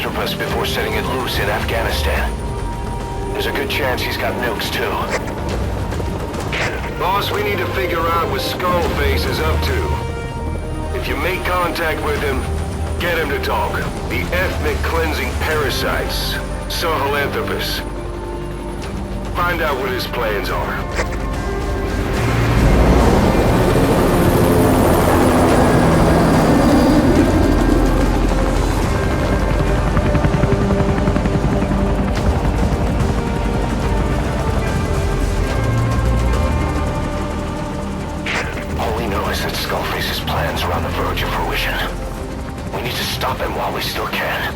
Sahelanthropus before setting it loose in Afghanistan. There's a good chance he's got nukes, too. Boss, we need to figure out what Skullface is up to. If you make contact with him, get him to talk. The ethnic cleansing parasites, Sahelanthropus. Find out what his plans are. Skullface's plans are on the verge of fruition. We need to stop him while we still can.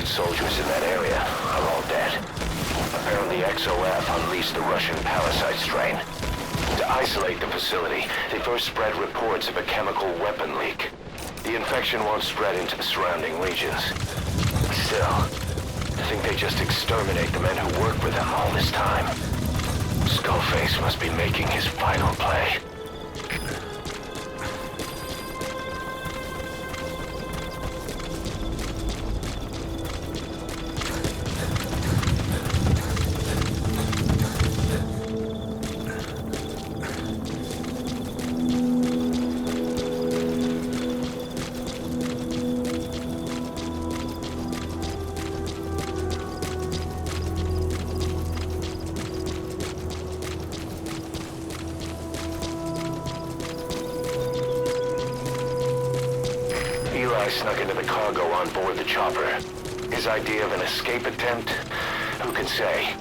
Soldiers in that area are all dead. Apparently XOF unleashed the Russian parasite strain. To isolate the facility, they first spread reports of a chemical weapon leak. The infection won't spread into the surrounding regions. Still, I think they just exterminate the men who work for them all this time. Skullface must be making his final play. Eli snuck into the cargo on board the chopper. His idea of an escape attempt? Who can say?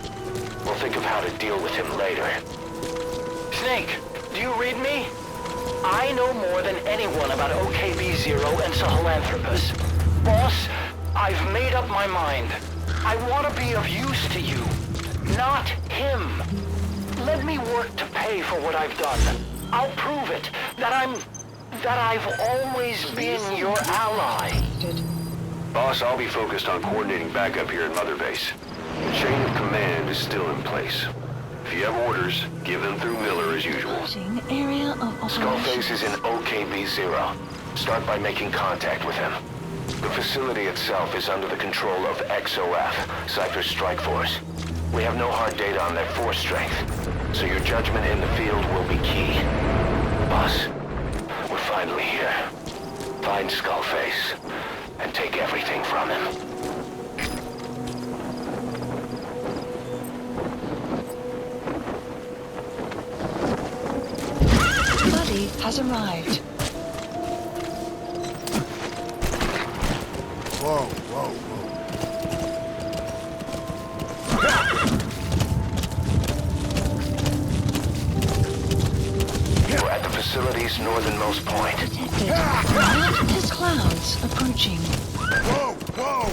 We'll think of how to deal with him later. Snake, do you read me? I know more tthan anyone about OKB-0 and Sahelanthropus. Boss, I've made up my mind. I want to be of use to you, not him. Let me work to pay for what I've done. I'll prove it, that I've always been your ally. Boss, I'll be focused on coordinating backup here at Mother Base. The chain of command is still in place. If you have orders, give them through Miller as usual. Area of Skullface is in OKB-0. Start by making contact with him. The facility itself is under the control of XOF, Cypher's Strike Force. We have no hard data on their force strength, so your judgment in the field will be key. Boss, we're finally here. Find Skullface, and take everything from him. Buddy has arrived. Whoa, whoa, whoa. We're at the facility's northernmost point. Detected. Mountainous clouds approaching. Whoa, whoa!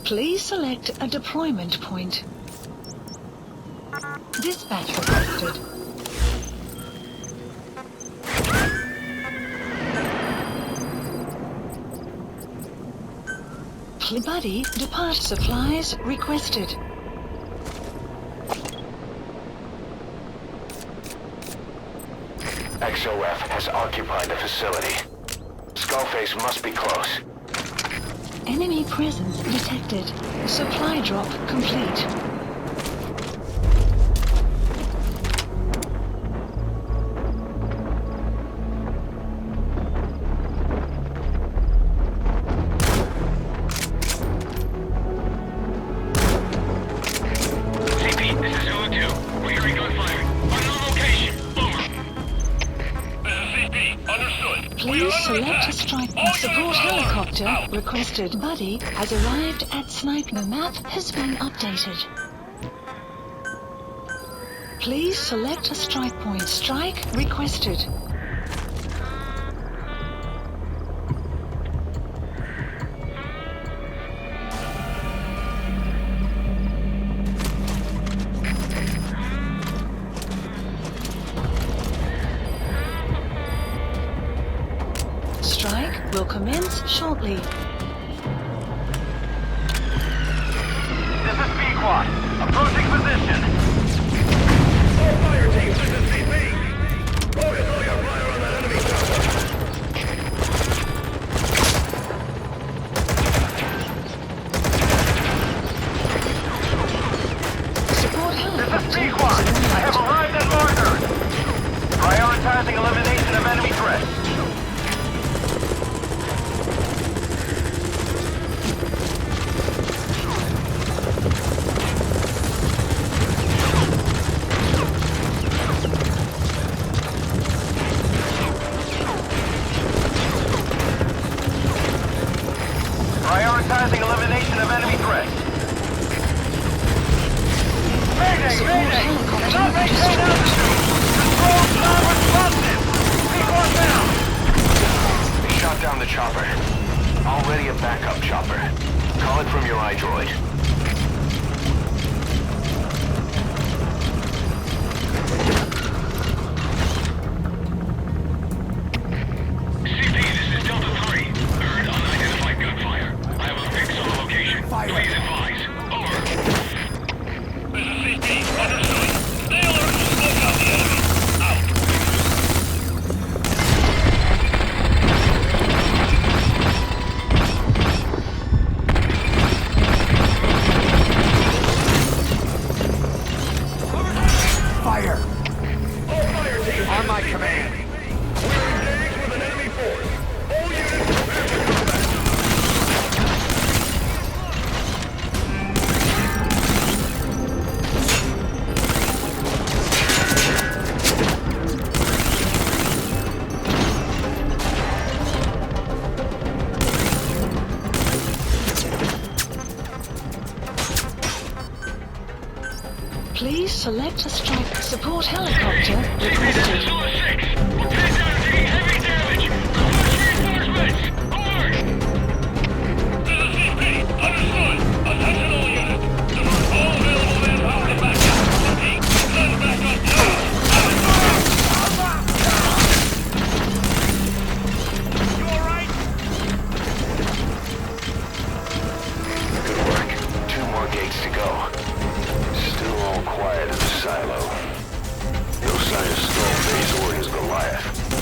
Please select a deployment point. Dispatch requested. Buddy, depart supplies requested. XOF has occupied the facility. Skullface must be close. Enemy presence detected. Supply drop complete. CP, this is Support helicopter requested. Buddy has arrived at Snipe. The map has been updated. Please select a strike point. Strike requested. Strike will commence shortly. This is Pequod. Approaching position. All fire teams, this is CP. Focus all your fire on that enemy chopper. Support This is helicopter Pequod. has I have arrived. arrived at marker. Prioritizing elimination of enemy threats. Prioritizing elimination of enemy threats. Mayday! Support Mayday! helicopter Cannot maintain destroyed. altitude! Control's non-responsive! Pequod down! They shot down the chopper. Already a backup chopper. Call it from your iDroid. CP, this is Delta 3. Heard unidentified gunfire. I have a fix on location. Fire. Please advise. Over. This is CP. Understood. Stay alert. Smoke out the enemy. Out. Fire! All fire teams, On my command. we're engaged with an enemy force. All units prepare for combat. Please select a strike. Support helicopter requested. Solar 6. We're pinned down and taking heavy damage. Request reinforcements. Over. This is CP. Understood. Attention all units. Divert all available manpower to backup. CP. Send backup now. You all right? Good work. 2 more gates to go. Still all quiet in the silo. No sign of Skullface or his Goliath.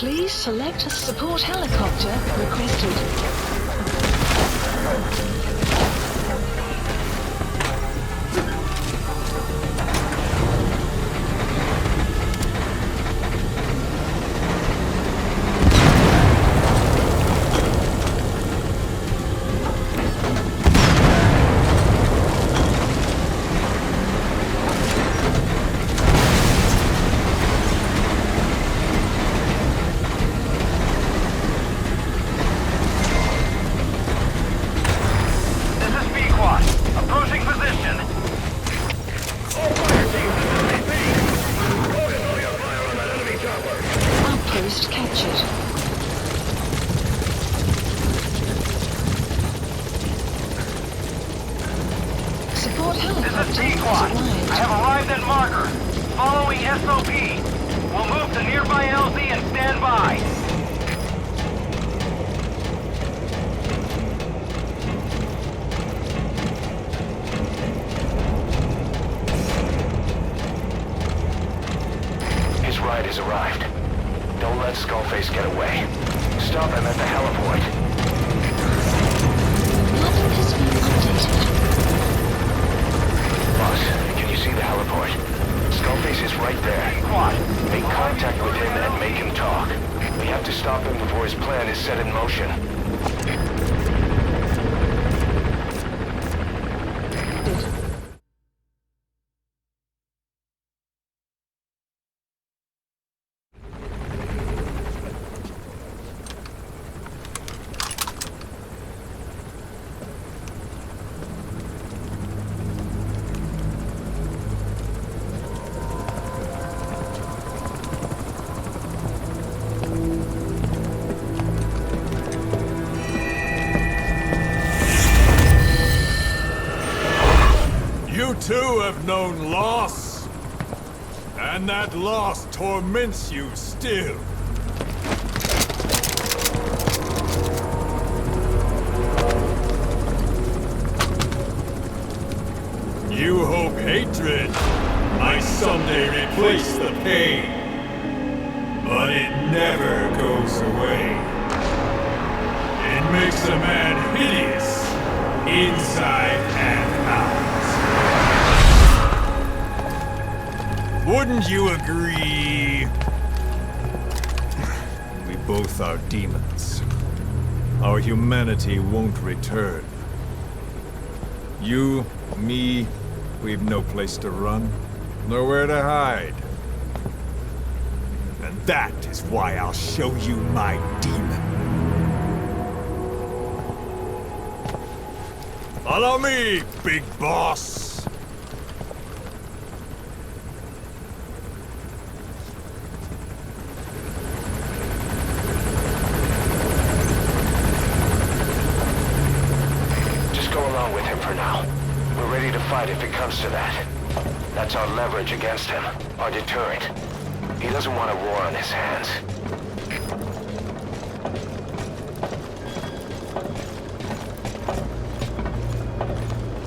Please select a support helicopter requested. Outpost captured. Support helicopter has arrived. I have arrived at marker. Following SOP. We'll move to nearby LZ and stand by. His ride has arrived. Don't let Skullface get away. Stop him at the heliport. Map has been updated. Boss, can you see the heliport? Skullface is right there. Make contact with him and make him talk. We have to stop him before his plan is set in motion. You too have known loss, and that loss torments you still. You hope hatred might someday replace the pain, but it never goes away. It makes a man hideous, inside and out. Wouldn't you agree? We both are demons. Our humanity won't return. You, me, we've no place to run, nowhere to hide. And that is why I'll show you my demon. Follow me, big boss! If it comes to that. That's our leverage against him, our deterrent. He doesn't want a war on his hands.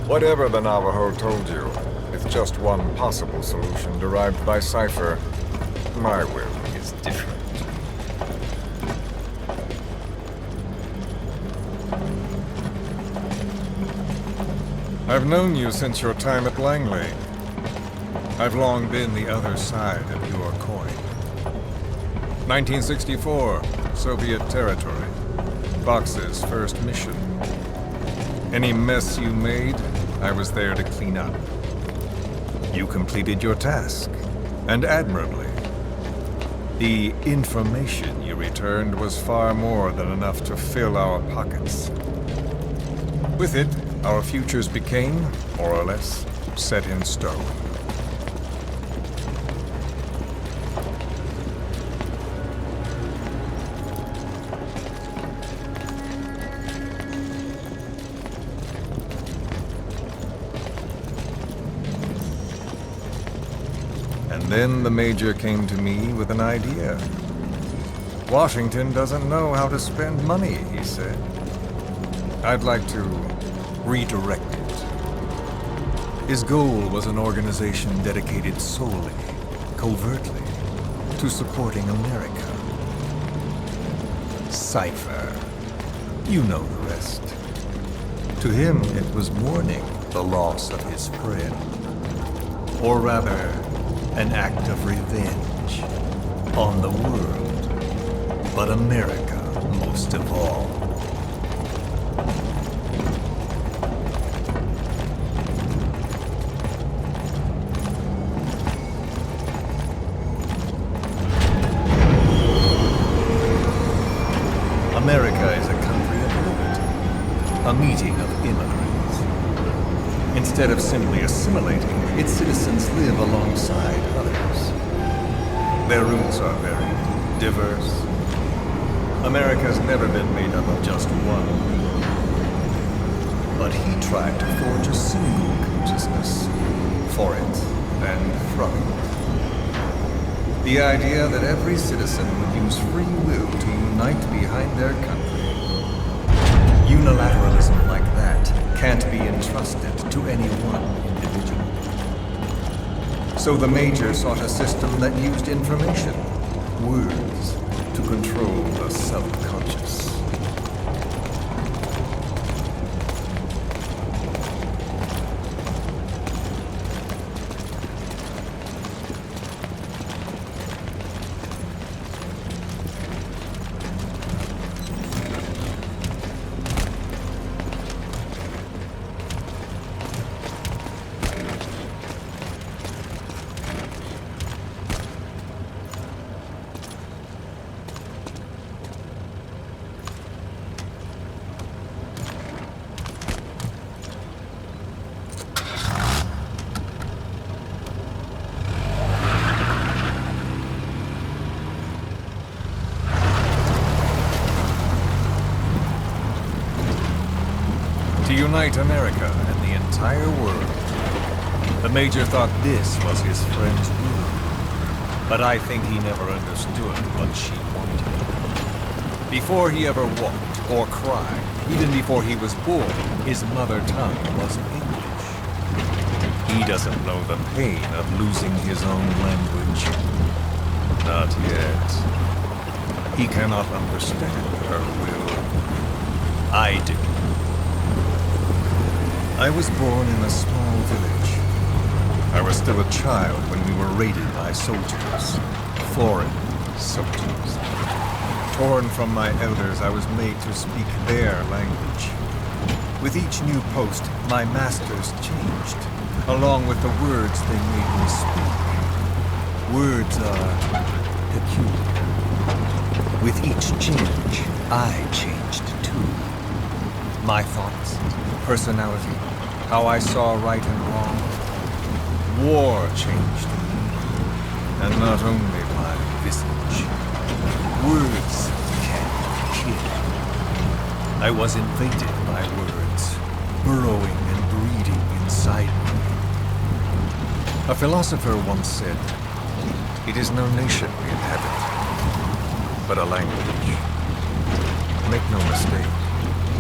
Whatever the Navajo told you, it's just one possible solution derived by Cypher. My will is different. I've known you since your time at Langley. I've long been the other side of your coin. 1964, Soviet territory. Vox's first mission. Any mess you made, I was there to clean up. You completed your task, and admirably. The information you returned was far more than enough to fill our pockets. With it, our futures became, more or less, set in stone. And then the Major came to me with an idea. Washington doesn't know how to spend money, he said. I'd like to redirect it. His goal was an organization dedicated solely, covertly, to supporting America. Cypher. You know the rest. To him, it was mourning the loss of his friend. Or rather, an act of revenge on the world, but America most of all. America is a country of liberty, a meeting of immigrants. Instead of simply assimilating, its citizens live alongside others. Their roots are very diverse. America's never been made up of just one. But he tried to forge a single consciousness for it and from it. The idea that every citizen would use free will to unite behind their country. Unilateralism like that can't be entrusted to any one individual. So the Major sought a system that used information, words, to control the subconscious. To unite America and the entire world. The Major thought this was his friend's will. But I think he never understood what she wanted. Before he ever walked or cried, even before he was born, his mother tongue was English. He doesn't know the pain of losing his own language. Not yet. He cannot understand her will. I do. I was born in a small village. I was still a child when we were raided by soldiers. Foreign soldiers. Torn from my elders, I was made to speak their language. With each new post, my masters changed, along with the words they made me speak. Words are peculiar. With each change, I changed too. My thoughts, personality, how I saw right and wrong. War changed me, and not only my visage. Words can kill. I was invaded by words, burrowing and breeding inside me. A philosopher once said, "It is no nation we inhabit, but a language." Make no mistake,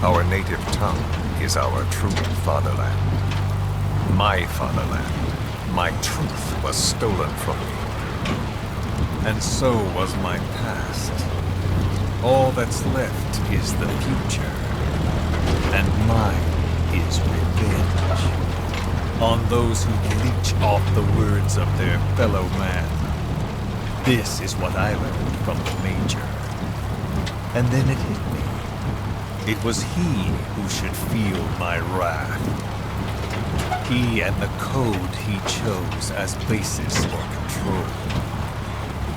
our native tongue is our true fatherland. My fatherland, my truth was stolen from me. And so was my past. All that's left is the future. And mine is revenge. On those who leech off the words of their fellow man. This is what I learned from the Major. And then it hit me. It was he who should feel my wrath. He and the code he chose as basis for control.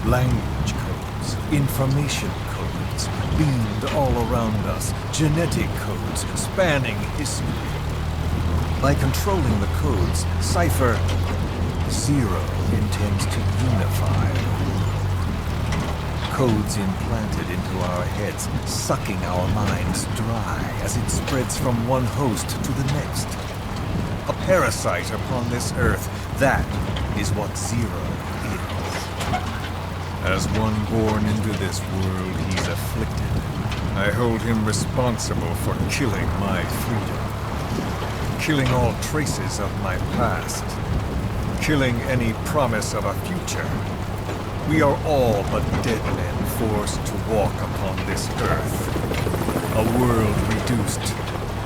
Language codes, information codes, beamed all around us, genetic codes spanning history. By controlling the codes, Cypher Zero intends to unify the world. Codes implanted into our heads, sucking our minds dry as it spreads from one host to the next. A parasite upon this earth, that is what Zero is. As one born into this world, he's afflicted. I hold him responsible for killing my freedom. Killing all traces of my past. Killing any promise of a future. We are all but dead men forced to walk upon this earth. A world reduced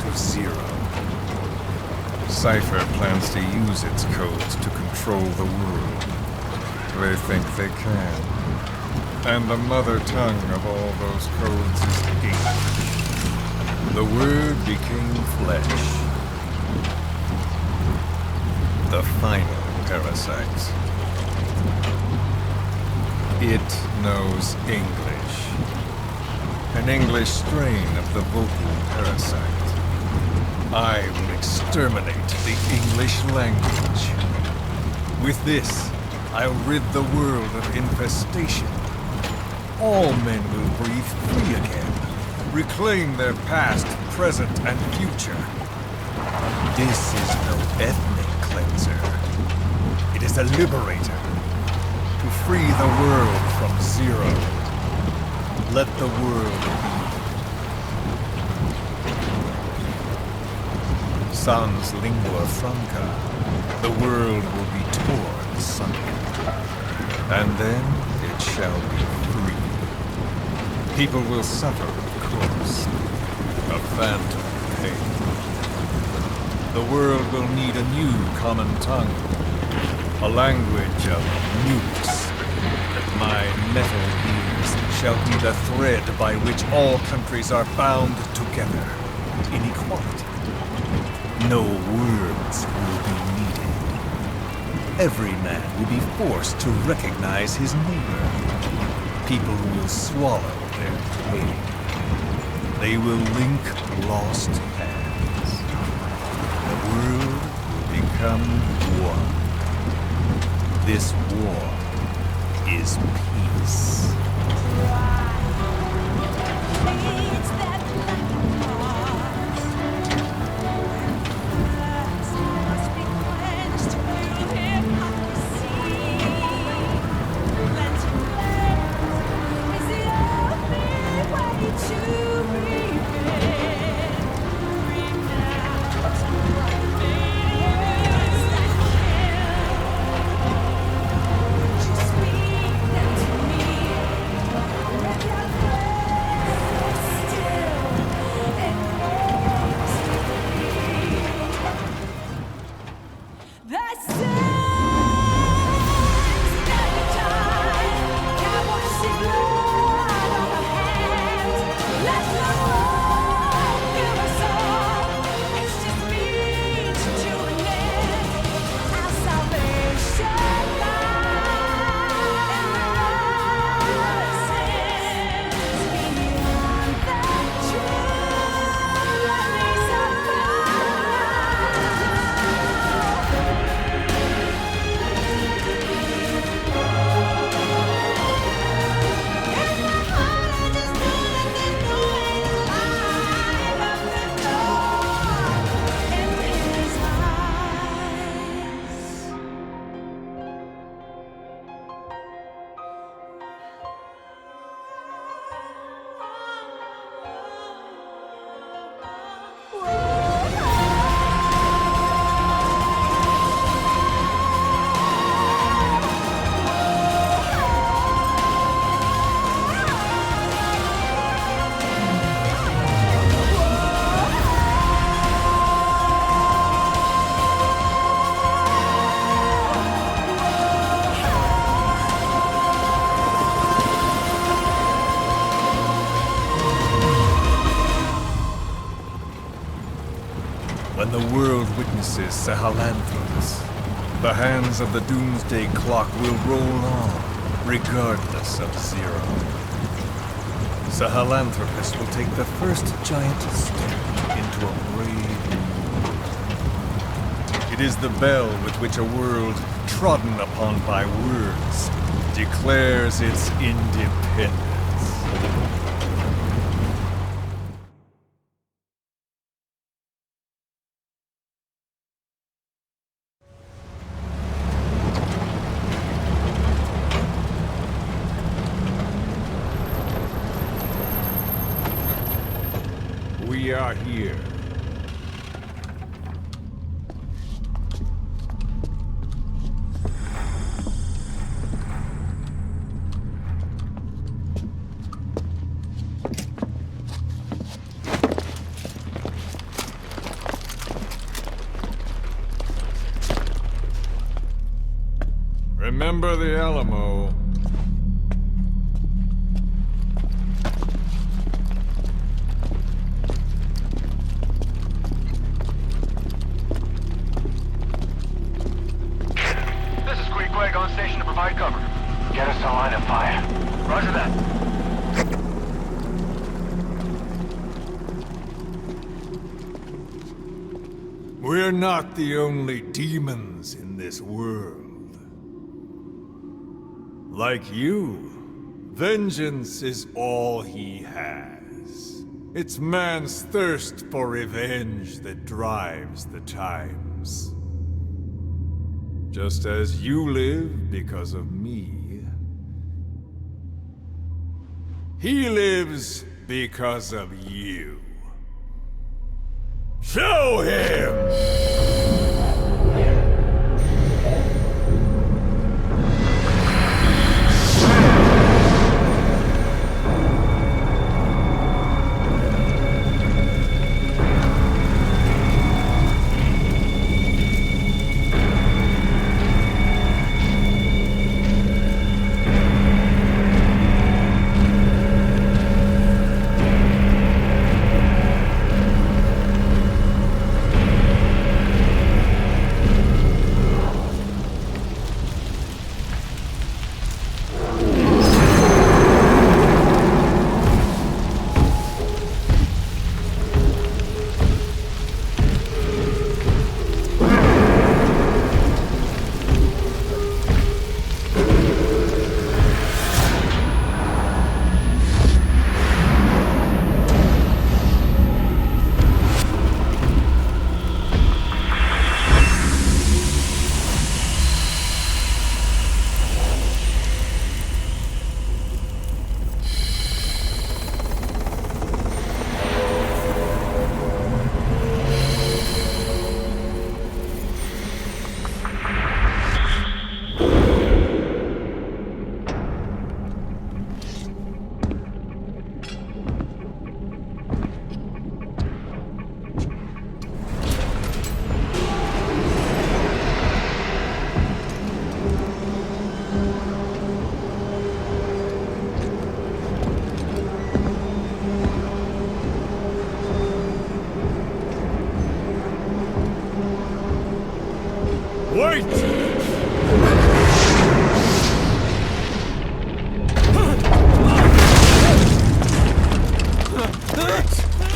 to zero. Cypher plans to use its codes to control the world. They think they can. And the mother tongue of all those codes is English. The Word became flesh. The final parasite. It knows English. An English strain of the vocal parasite. I will exterminate the English language. With this, I'll rid the world of infestation. All men will breathe free again, reclaim their past, present, and future. This is no ethnic cleanser. It is a liberator. To free the world from zero. Let the world be. Sans lingua franca, the world will be torn asunder. And then it shall be free. People will suffer, of course. A phantom pain. The world will need a new common tongue. A language of nukes. That my metal ears shall be the thread by which all countries are bound together. In equality. No words will be needed. Every man will be forced to recognize his neighbor. People will swallow their pain. They will link lost hands. The world will become one. This war is peace. When the world witnesses Sahelanthropus, the hands of the doomsday clock will roll on, regardless of zero. Sahelanthropus will take the first giant step into a brave new world. It is the bell with which a world trodden upon by words declares its independence. We are here. Remember the Alamo. This is Queequeg on station to provide cover. Get us a line of fire. Roger that. We're not the only demons in this world. Like you, vengeance is all he has. It's man's thirst for revenge that drives the times. Just as you live because of me, he lives because of you. Show him! Wait!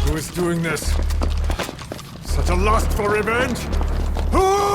Who is doing this? Such a lust for revenge? Who?